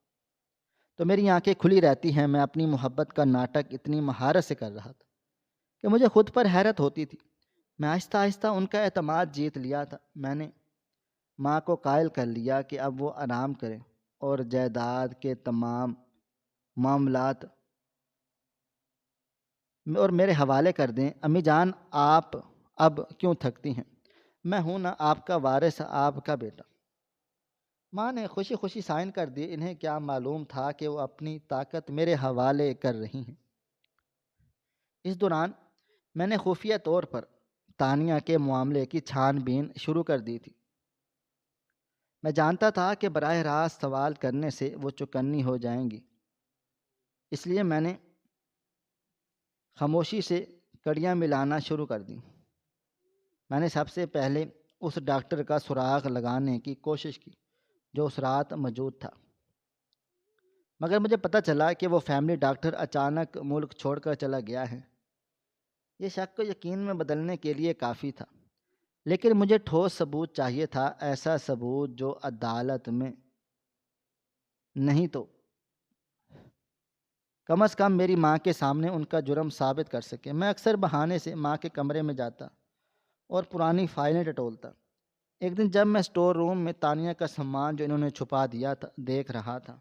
تو میری آنکھیں کھلی رہتی ہیں۔ میں اپنی محبت کا ناٹک اتنی مہارت سے کر رہا تھا کہ مجھے خود پر حیرت ہوتی تھی۔ میں آہستہ آہستہ ان کا اعتماد جیت لیا تھا۔ میں نے ماں کو قائل کر لیا کہ اب وہ آرام کریں اور جائیداد کے تمام معاملات اور میرے حوالے کر دیں۔ امی جان، آپ اب کیوں تھکتی ہیں؟ میں ہوں نا آپ کا وارث، آپ کا بیٹا۔ ماں نے خوشی خوشی سائن کر دی۔ انہیں کیا معلوم تھا کہ وہ اپنی طاقت میرے حوالے کر رہی ہیں۔ اس دوران میں نے خفیہ طور پر تانیہ کے معاملے کی چھان بین شروع کر دی تھی۔ میں جانتا تھا کہ براہ راست سوال کرنے سے وہ چوکنی ہو جائیں گی، اس لیے میں نے خاموشی سے کڑیاں ملانا شروع کر دیں۔ میں نے سب سے پہلے اس ڈاکٹر کا سراغ لگانے کی کوشش کی جو اس رات موجود تھا، مگر مجھے پتہ چلا کہ وہ فیملی ڈاکٹر اچانک ملک چھوڑ کر چلا گیا ہے۔ یہ شک کو یقین میں بدلنے کے لیے کافی تھا، لیکن مجھے ٹھوس ثبوت چاہیے تھا، ایسا ثبوت جو عدالت میں نہیں تو کم از کم میری ماں کے سامنے ان کا جرم ثابت کر سکے۔ میں اکثر بہانے سے ماں کے کمرے میں جاتا اور پرانی فائلیں ٹٹولتا۔ ایک دن جب میں اسٹور روم میں تانیہ کا سامان جو انہوں نے چھپا دیا تھا دیکھ رہا تھا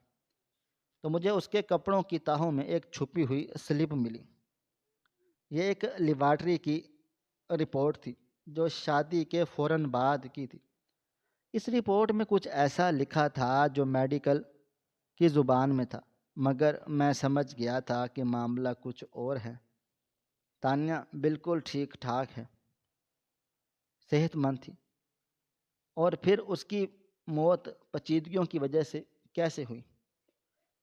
تو مجھے اس کے کپڑوں کی تہوں میں ایک چھپی ہوئی سلپ ملی۔ یہ ایک لیبارٹری کی رپورٹ تھی جو شادی کے فوراً بعد کی تھی۔ اس رپورٹ میں کچھ ایسا لکھا تھا جو میڈیکل کی زبان میں تھا، مگر میں سمجھ گیا تھا کہ معاملہ کچھ اور ہے۔ تانیہ بالکل ٹھیک ٹھاک ہے، صحت مند تھی، اور پھر اس کی موت پیچیدگیوں کی وجہ سے کیسے ہوئی؟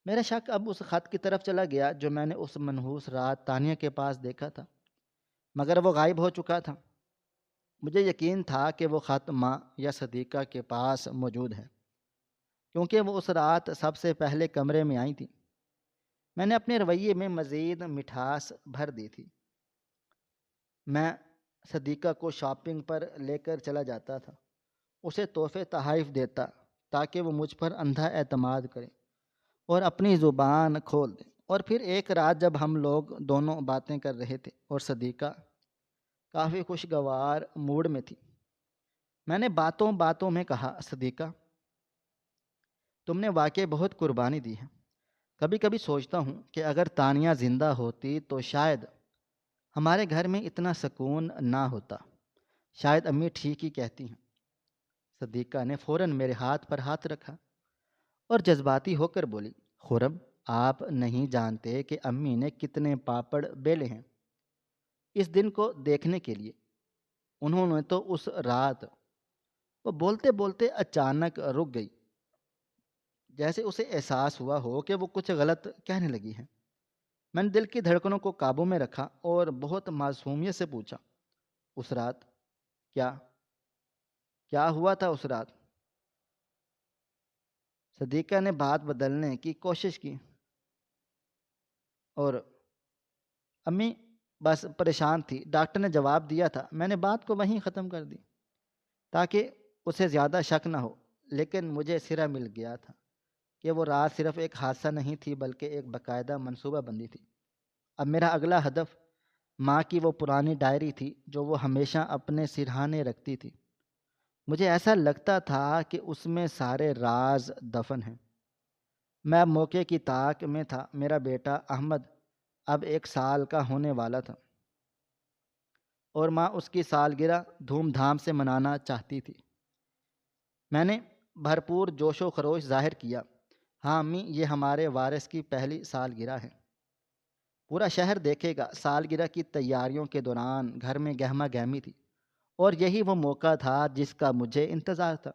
میرا شک اب اس خط کی طرف چلا گیا جو میں نے اس منحوس رات تانیہ کے پاس دیکھا تھا، مگر وہ غائب ہو چکا تھا۔ مجھے یقین تھا کہ وہ خط ماں یا صدیقہ کے پاس موجود ہے، کیونکہ وہ اس رات سب سے پہلے کمرے میں آئی تھی۔ میں نے اپنے رویے میں مزید مٹھاس بھر دی تھی۔ میں صدیقہ کو شاپنگ پر لے کر چلا جاتا تھا، اسے تحفے تحائف دیتا تاکہ وہ مجھ پر اندھا اعتماد کرے اور اپنی زبان کھول دے۔ اور پھر ایک رات جب ہم لوگ دونوں باتیں کر رہے تھے اور صدیقہ کافی خوشگوار موڈ میں تھی، میں نے باتوں باتوں میں کہا، صدیقہ تم نے واقعی بہت قربانی دی ہے۔ کبھی کبھی سوچتا ہوں کہ اگر تانیہ زندہ ہوتی تو شاید ہمارے گھر میں اتنا سکون نہ ہوتا۔ شاید امی ٹھیک ہی کہتی ہیں۔ صدیقہ نے فوراً میرے ہاتھ پر ہاتھ رکھا اور جذباتی ہو کر بولی، خرم آپ نہیں جانتے کہ امی نے کتنے پاپڑ بیلے ہیں اس دن کو دیکھنے کے لیے۔ انہوں نے تو اس رات، وہ بولتے بولتے اچانک رک گئی، جیسے اسے احساس ہوا ہو کہ وہ کچھ غلط کہنے لگی ہے۔ میں نے دل کی دھڑکنوں کو قابو میں رکھا اور بہت معصومیت سے پوچھا، اس رات کیا کیا ہوا تھا اس رات؟ صدیقہ نے بات بدلنے کی کوشش کی اور امی بس پریشان تھی، ڈاکٹر نے جواب دیا تھا۔ میں نے بات کو وہیں ختم کر دی تاکہ اسے زیادہ شک نہ ہو، لیکن مجھے سرا مل گیا تھا کہ وہ رات صرف ایک حادثہ نہیں تھی بلکہ ایک باقاعدہ منصوبہ بندی تھی۔ اب میرا اگلا ہدف ماں کی وہ پرانی ڈائری تھی جو وہ ہمیشہ اپنے سرہانے رکھتی تھی۔ مجھے ایسا لگتا تھا کہ اس میں سارے راز دفن ہیں۔ میں اب موقع کی طاق میں تھا۔ میرا بیٹا احمد اب 1 سال کا ہونے والا تھا اور ماں اس کی سالگرہ دھوم دھام سے منانا چاہتی تھی۔ میں نے بھرپور جوش و خروش ظاہر کیا، ہاں امی، یہ ہمارے وارث کی پہلی سالگرہ ہے، پورا شہر دیکھے گا۔ سالگرہ کی تیاریوں کے دوران گھر میں گہما گہمی تھی اور یہی وہ موقع تھا جس کا مجھے انتظار تھا۔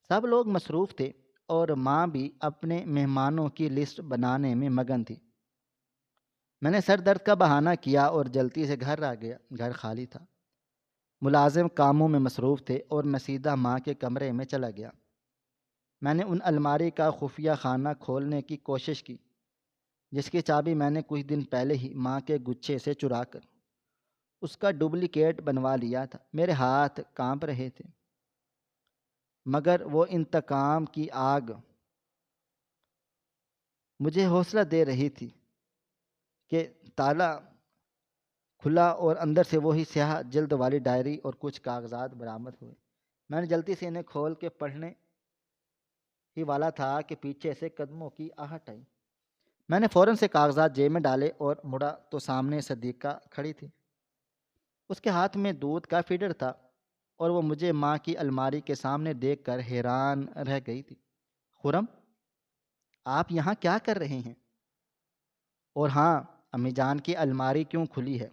سب لوگ مصروف تھے اور ماں بھی اپنے مہمانوں کی لسٹ بنانے میں مگن تھی۔ میں نے سر درد کا بہانہ کیا اور جلدی سے گھر آ گیا۔ گھر خالی تھا، ملازم کاموں میں مصروف تھے اور میں سیدھا ماں کے کمرے میں چلا گیا۔ میں نے ان الماری کا خفیہ خانہ کھولنے کی کوشش کی جس کی چابی میں نے کچھ دن پہلے ہی ماں کے گچھے سے چرا کر اس کا ڈپلیکیٹ بنوا لیا تھا۔ میرے ہاتھ کانپ رہے تھے، مگر وہ انتقام کی آگ مجھے حوصلہ دے رہی تھی کہ تالا کھلا اور اندر سے وہی سیاہ جلد والی ڈائری اور کچھ کاغذات برآمد ہوئے۔ میں نے جلدی سے انہیں کھول کے پڑھنے ہی والا تھا کہ پیچھے سے قدموں کی آہٹ آئی۔ میں نے فوراً سے کاغذات جیب میں ڈالے اور مڑا تو سامنے صدیقہ کھڑی تھی۔ اس کے ہاتھ میں دودھ کا فیڈر تھا اور وہ مجھے ماں کی الماری کے سامنے دیکھ کر حیران رہ گئی تھی۔ خرم، آپ یہاں کیا کر رہے ہیں؟ اور ہاں، امی جان کی الماری کیوں کھلی ہے؟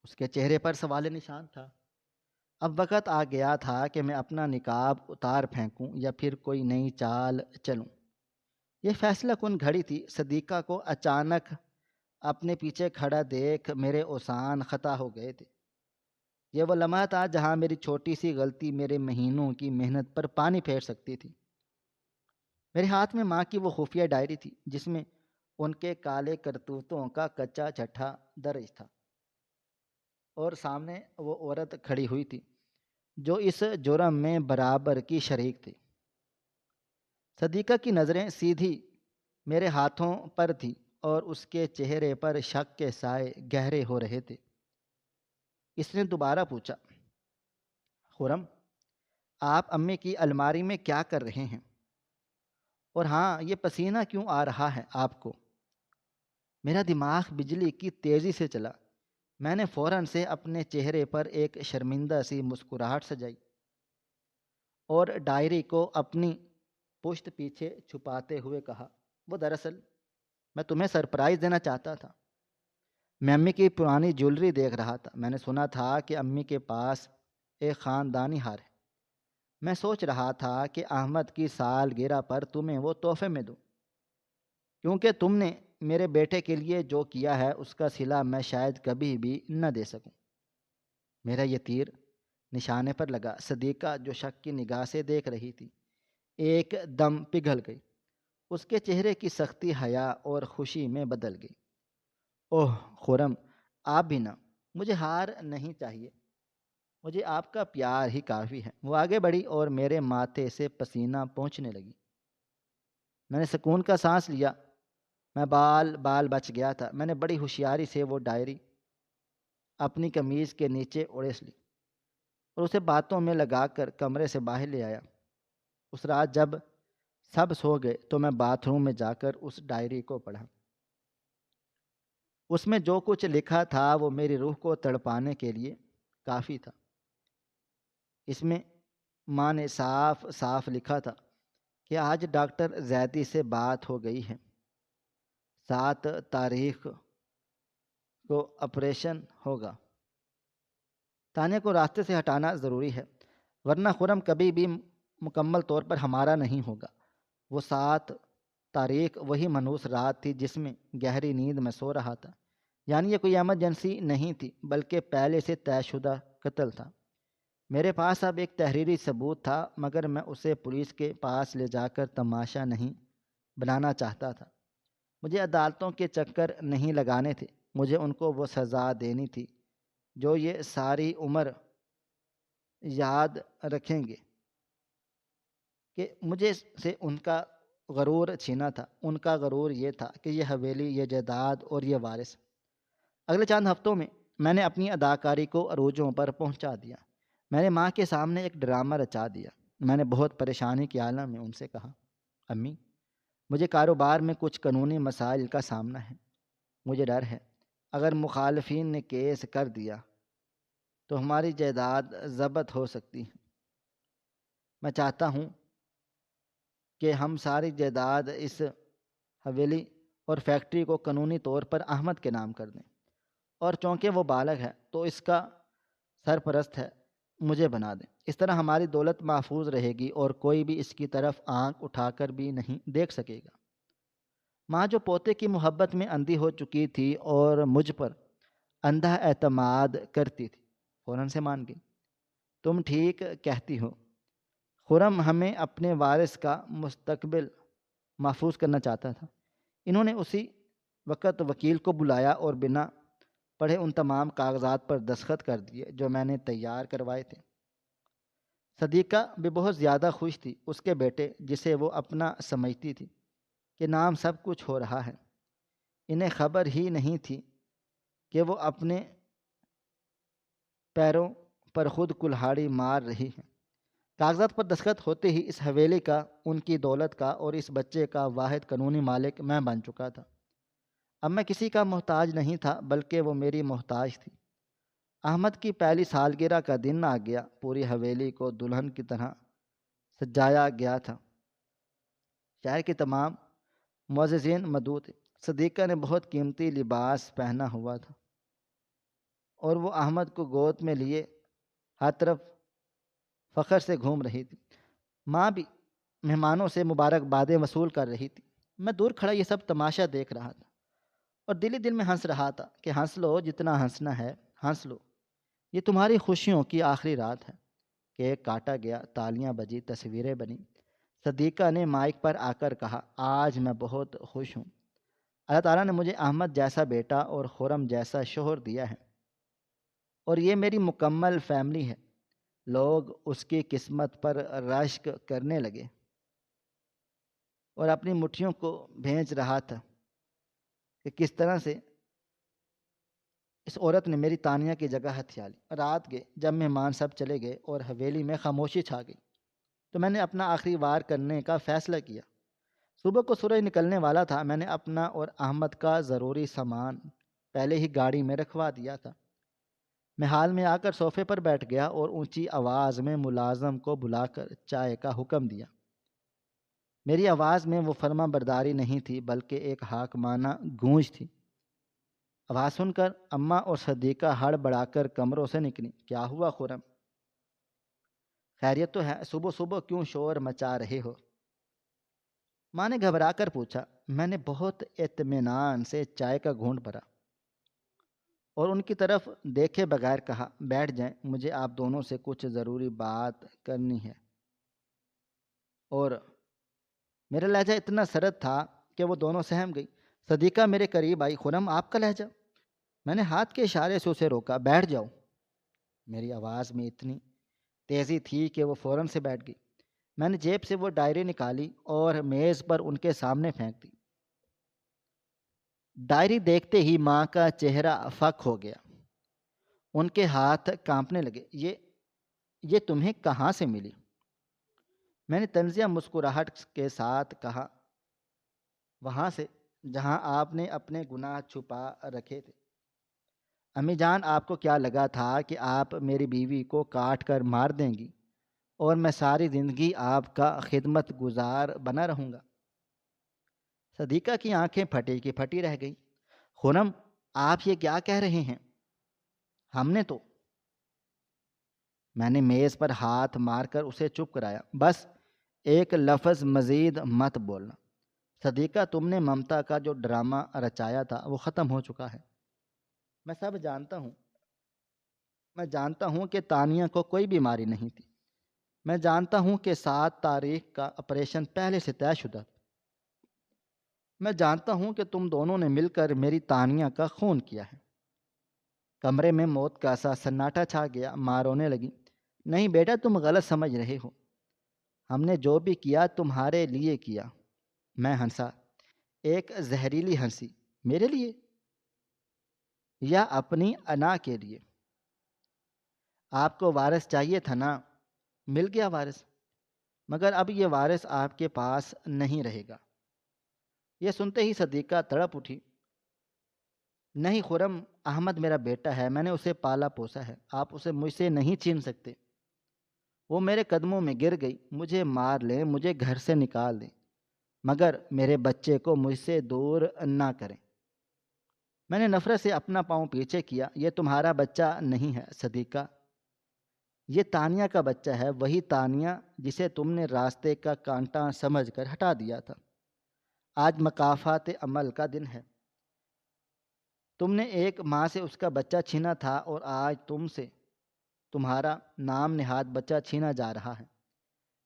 اس کے چہرے پر سوال نشان تھا۔ اب وقت آ گیا تھا کہ میں اپنا نقاب اتار پھینکوں یا پھر کوئی نئی چال چلوں۔ یہ فیصلہ کن گھڑی تھی۔ صدیقہ کو اچانک اپنے پیچھے کھڑا دیکھ میرے اوسان خطا ہو گئے تھے۔ یہ وہ لمحہ تھا جہاں میری چھوٹی سی غلطی میرے مہینوں کی محنت پر پانی پھیر سکتی تھی۔ میرے ہاتھ میں ماں کی وہ خفیہ ڈائری تھی جس میں ان کے کالے کرتوتوں کا کچا چٹھا درج تھا، اور سامنے وہ عورت کھڑی ہوئی تھی جو اس جرم میں برابر کی شریک تھی۔ صدیقہ کی نظریں سیدھی میرے ہاتھوں پر تھی اور اس کے چہرے پر شک کے سائے گہرے ہو رہے تھے۔ اس نے دوبارہ پوچھا، خرم، آپ امی کی الماری میں کیا کر رہے ہیں؟ اور ہاں، یہ پسینہ کیوں آ رہا ہے آپ کو؟ میرا دماغ بجلی کی تیزی سے چلا۔ میں نے فوراً سے اپنے چہرے پر ایک شرمندہ سی مسکراہٹ سجائی۔ اور ڈائری کو اپنی پشت پیچھے چھپاتے ہوئے کہا، وہ دراصل میں تمہیں سرپرائز دینا چاہتا تھا۔ میں امی کی پرانی جیولری دیکھ رہا تھا۔ میں نے سنا تھا کہ امی کے پاس ایک خاندانی ہار ہے۔ میں سوچ رہا تھا کہ احمد کی سالگرہ پر تمہیں وہ تحفے میں دوں، کیونکہ تم نے میرے بیٹے کے لیے جو کیا ہے اس کا صلہ میں شاید کبھی بھی نہ دے سکوں۔ میرا یہ تیر نشانے پر لگا۔ صدیقہ جو شک کی نگاہ سے دیکھ رہی تھی ایک دم پگھل گئی۔ اس کے چہرے کی سختی حیا اور خوشی میں بدل گئی۔ اوہ خرم، آپ بھی نہ، مجھے ہار نہیں چاہیے، مجھے آپ کا پیار ہی کافی ہے۔ وہ آگے بڑھی اور میرے ماتھے سے پسینہ پہنچنے لگی۔ میں نے سکون کا سانس لیا۔ میں بال بچ گیا تھا۔ میں نے بڑی ہوشیاری سے وہ ڈائری اپنی قمیض کے نیچے اڑیس لی اور اسے باتوں میں لگا کر کمرے سے باہر لے آیا۔ اس رات جب سب سو گئے تو میں باتھ روم میں جا کر اس ڈائری کو پڑھا۔ اس میں جو کچھ لکھا تھا وہ میری روح کو تڑپانے کے لیے کافی تھا۔ اس میں ماں نے صاف صاف لکھا تھا کہ آج ڈاکٹر زیدی سے بات ہو گئی ہے، 7 تاریخ کو آپریشن ہوگا۔ تانیہ کو راستے سے ہٹانا ضروری ہے، ورنہ خرم کبھی بھی مکمل طور پر ہمارا نہیں ہوگا۔ وہ 7 تاریخ وہی منحوس رات تھی جس میں گہری نیند میں سو رہا تھا۔ یعنی یہ کوئی ایمرجنسی نہیں تھی بلکہ پہلے سے طے شدہ قتل تھا۔ میرے پاس اب ایک تحریری ثبوت تھا، مگر میں اسے پولیس کے پاس لے جا کر تماشا نہیں بنانا چاہتا تھا۔ مجھے عدالتوں کے چکر نہیں لگانے تھے، مجھے ان کو وہ سزا دینی تھی جو یہ ساری عمر یاد رکھیں گے کہ مجھے سے ان کا غرور چھینا تھا۔ ان کا غرور یہ تھا کہ یہ حویلی، یہ جائیداد اور یہ وارث۔ اگلے چند ہفتوں میں میں نے اپنی اداکاری کو عروجوں پر پہنچا دیا۔ میں نے ماں کے سامنے ایک ڈرامہ رچا دیا۔ میں نے بہت پریشانی کے عالم میں ان سے کہا، امی، مجھے کاروبار میں کچھ قانونی مسائل کا سامنا ہے۔ مجھے ڈر ہے اگر مخالفین نے کیس کر دیا تو ہماری جائیداد ضبط ہو سکتی ہے۔ میں چاہتا ہوں کہ ہم ساری جائیداد اس حویلی اور فیکٹری کو قانونی طور پر احمد کے نام کر دیں، اور چونکہ وہ بالغ ہے تو اس کا سرپرست ہے، مجھے بنا دیں۔ اس طرح ہماری دولت محفوظ رہے گی اور کوئی بھی اس کی طرف آنکھ اٹھا کر بھی نہیں دیکھ سکے گا۔ ماں جو پوتے کی محبت میں اندھی ہو چکی تھی اور مجھ پر اندھا اعتماد کرتی تھی، فوراً سے مان گئی۔ تم ٹھیک کہتی ہو، خرم ہمیں اپنے وارث کا مستقبل محفوظ کرنا چاہتا تھا۔ انہوں نے اسی وقت وکیل کو بلایا اور بنا پڑھے ان تمام کاغذات پر دستخط کر دیے جو میں نے تیار کروائے تھے۔ صدیقہ بھی بہت زیادہ خوش تھی۔ اس کے بیٹے، جسے وہ اپنا سمجھتی تھی، کہ نام سب کچھ ہو رہا ہے۔ انہیں خبر ہی نہیں تھی کہ وہ اپنے پیروں پر خود کلہاڑی مار رہی ہے۔ کاغذات پر دستخط ہوتے ہی اس حویلی کا، ان کی دولت کا اور اس بچے کا واحد قانونی مالک میں بن چکا تھا۔ اب میں کسی کا محتاج نہیں تھا بلکہ وہ میری محتاج تھی۔ احمد کی پہلی سالگرہ کا دن آ گیا۔ پوری حویلی کو دلہن کی طرح سجایا گیا تھا۔ شہر کے تمام معززین مدعو تھے۔ صدیقہ نے بہت قیمتی لباس پہنا ہوا تھا اور وہ احمد کو گود میں لیے ہر طرف فخر سے گھوم رہی تھی۔ ماں بھی مہمانوں سے مبارکبادیں وصول کر رہی تھی۔ میں دور کھڑا یہ سب تماشا دیکھ رہا تھا اور دل ہی دل میں ہنس رہا تھا کہ ہنس لو جتنا ہنسنا ہے، ہنس لو، یہ تمہاری خوشیوں کی آخری رات ہے۔ کیک کاٹا گیا، تالیاں بجی، تصویریں بنی۔ صدیقہ نے مائک پر آ کر کہا، آج میں بہت خوش ہوں۔ اللہ تعالیٰ نے مجھے احمد جیسا بیٹا اور خرم جیسا شوہر دیا ہے، اور یہ میری مکمل فیملی ہے۔ لوگ اس کی قسمت پر رشک کرنے لگے اور اپنی مٹھیوں کو بھیج رہا تھا کہ کس طرح سے اس عورت نے میری تانیہ کی جگہ ہتھیا لی۔ رات گئے، جب مہمان سب چلے گئے اور حویلی میں خاموشی چھا گئی تو میں نے اپنا آخری وار کرنے کا فیصلہ کیا۔ صبح کو سورج نکلنے والا تھا۔ میں نے اپنا اور احمد کا ضروری سامان پہلے ہی گاڑی میں رکھوا دیا تھا۔ میں حال میں آ کر صوفے پر بیٹھ گیا اور اونچی آواز میں ملازم کو بلا کر چائے کا حکم دیا۔ میری آواز میں وہ فرما برداری نہیں تھی بلکہ ایک حاکمانہ گونج تھی۔ آواز سن کر اماں اور صدیقہ ہڑ بڑھا کر کمروں سے نکلی۔ کیا ہوا خرم؟ خیریت تو ہے، صبح صبح کیوں شور مچا رہے ہو؟ ماں نے گھبرا کر پوچھا۔ میں نے بہت اطمینان سے چائے کا گھونٹ بھرا اور ان کی طرف دیکھے بغیر کہا، بیٹھ جائیں، مجھے آپ دونوں سے کچھ ضروری بات کرنی ہے۔ اور میرا لہجہ اتنا سرد تھا کہ وہ دونوں سہم گئی۔ صدیقہ میرے قریب آئی۔ خرم، آپ کا لہجہ؟ میں نے ہاتھ کے اشارے سے اسے روکا۔ بیٹھ جاؤ۔ میری آواز میں اتنی تیزی تھی کہ وہ فوراً سے بیٹھ گئی۔ میں نے جیب سے وہ ڈائری نکالی اور میز پر ان کے سامنے پھینک دی۔ ڈائری دیکھتے ہی ماں کا چہرہ فک ہو گیا۔ ان کے ہاتھ کانپنے لگے۔ یہ تمہیں کہاں سے ملی؟ میں نے طنزیہ مسکراہٹ کے ساتھ کہا، وہاں سے جہاں آپ نے اپنے گناہ چھپا رکھے تھے۔ امی جان، آپ کو کیا لگا تھا کہ آپ میری بیوی کو کاٹ کر مار دیں گی اور میں ساری زندگی آپ کا خدمت گزار بنا رہوں گا؟ صدیقہ کی آنکھیں پھٹی کی پھٹی رہ گئی۔ خرم، آپ یہ کیا کہہ رہے ہیں؟ ہم نے تو… میں نے میز پر ہاتھ مار کر اسے چپ کرایا۔ بس ایک لفظ مزید مت بولنا۔ صدیقہ، تم نے ممتا کا جو ڈرامہ رچایا تھا وہ ختم ہو چکا ہے۔ میں سب جانتا ہوں۔ میں جانتا ہوں کہ تانیہ کو کوئی بیماری نہیں تھی۔ میں جانتا ہوں کہ 7 تاریخ کا آپریشن پہلے سے طے شدہ تھا۔ میں جانتا ہوں کہ تم دونوں نے مل کر میری تانیہ کا خون کیا ہے۔ کمرے میں موت کا سا سناٹا چھا گیا۔ ماں رونے لگی۔ نہیں بیٹا، تم غلط سمجھ رہے ہو۔ ہم نے جو بھی کیا تمہارے لیے کیا۔ میں ہنسا، ایک زہریلی ہنسی۔ میرے لیے یا اپنی انا کے لیے؟ آپ کو وارث چاہیے تھا نا، مل گیا وارث، مگر اب یہ وارث آپ کے پاس نہیں رہے گا۔ یہ سنتے ہی صدیقہ تڑپ اٹھی۔ نہیں خرم، احمد میرا بیٹا ہے، میں نے اسے پالا پوسا ہے، آپ اسے مجھ سے نہیں چھین سکتے۔ وہ میرے قدموں میں گر گئی۔ مجھے مار لیں، مجھے گھر سے نکال دیں، مگر میرے بچے کو مجھ سے دور نہ کریں۔ میں نے نفرت سے اپنا پاؤں پیچھے کیا۔ یہ تمہارا بچہ نہیں ہے صدیقہ، یہ تانیہ کا بچہ ہے، وہی تانیہ جسے تم نے راستے کا کانٹا سمجھ کر ہٹا دیا تھا۔ آج مکافات عمل کا دن ہے۔ تم نے ایک ماں سے اس کا بچہ چھینا تھا اور آج تم سے تمہارا نام نہاد بچہ چھینا جا رہا ہے۔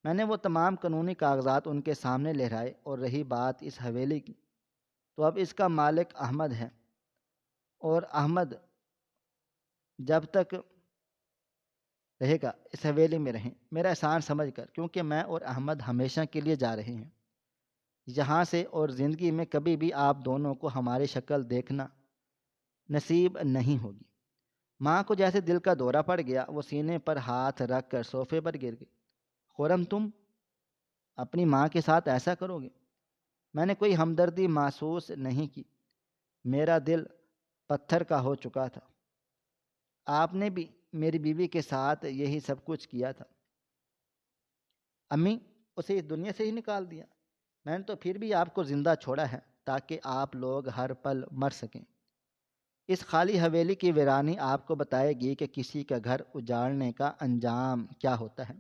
میں نے وہ تمام قانونی کاغذات ان کے سامنے لہرائے۔ اور رہی بات اس حویلی کی، تو اب اس کا مالک احمد ہے، اور احمد جب تک رہے گا اس حویلی میں رہیں، میرا احسان سمجھ کر، کیونکہ میں اور احمد ہمیشہ کے لیے جا رہے ہیں یہاں سے، اور زندگی میں کبھی بھی آپ دونوں کو ہماری شکل دیکھنا نصیب نہیں ہوگی۔ ماں کو جیسے دل کا دورہ پڑ گیا، وہ سینے پر ہاتھ رکھ کر صوفے پر گر گئی۔ خرم، تم اپنی ماں کے ساتھ ایسا کرو گے؟ میں نے کوئی ہمدردی محسوس نہیں کی۔ میرا دل پتھر کا ہو چکا تھا۔ آپ نے بھی میری بیوی کے ساتھ یہی سب کچھ کیا تھا۔ امی، اسے اس دنیا سے ہی نکال دیا۔ میں نے تو پھر بھی آپ کو زندہ چھوڑا ہے تاکہ آپ لوگ ہر پل مر سکیں۔ اس خالی حویلی کی ویرانی آپ کو بتائے گی کہ کسی کا گھر اجاڑنے کا انجام کیا ہوتا ہے۔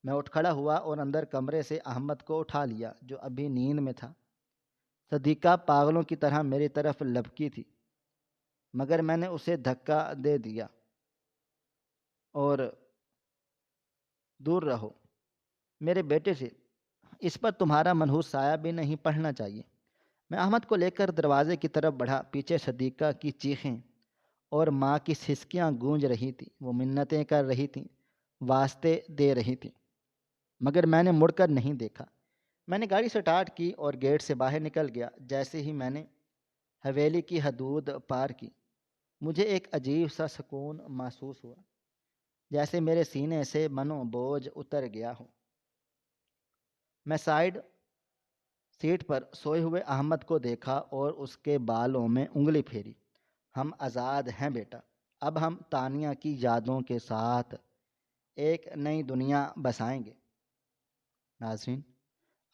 میں اٹھ کھڑا ہوا اور اندر کمرے سے احمد کو اٹھا لیا جو ابھی نیند میں تھا۔ صدیقہ پاگلوں کی طرح میری طرف لپکی تھی، مگر میں نے اسے دھکا دے دیا اور دور رہو میرے بیٹے سے، اس پر تمہارا منحوس سایہ بھی نہیں پڑھنا چاہیے۔ میں احمد کو لے کر دروازے کی طرف بڑھا۔ پیچھے صدیقہ کی چیخیں اور ماں کی سسکیاں گونج رہی تھیں۔ وہ منتیں کر رہی تھیں، واسطے دے رہی تھیں، مگر میں نے مڑ کر نہیں دیکھا۔ میں نے گاڑی سٹارٹ کی اور گیٹ سے باہر نکل گیا۔ جیسے ہی میں نے حویلی کی حدود پار کی، مجھے ایک عجیب سا سکون محسوس ہوا، جیسے میرے سینے سے منو بوجھ اتر گیا ہو۔ میں سائیڈ سیٹ پر سوئے ہوئے احمد کو دیکھا اور اس کے بالوں میں انگلی پھیری۔ ہم آزاد ہیں بیٹا، اب ہم تانیہ کی یادوں کے ساتھ ایک نئی دنیا بسائیں گے۔ ناظرین،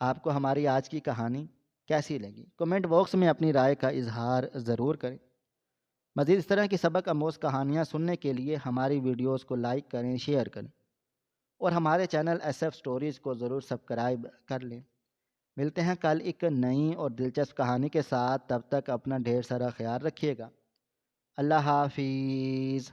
آپ کو ہماری آج کی کہانی کیسی لگی؟ کمنٹ باکس میں اپنی رائے کا اظہار ضرور کریں۔ مزید اس طرح کی سبق آموز کہانیاں سننے کے لیے ہماری ویڈیوز کو لائک کریں، شیئر کریں اور ہمارے چینل ایس ایف سٹوریز کو ضرور سبسکرائب کر لیں۔ ملتے ہیں کل ایک نئی اور دلچسپ کہانی کے ساتھ، تب تک اپنا ڈھیر سارا خیال رکھیے گا۔ اللہ حافظ۔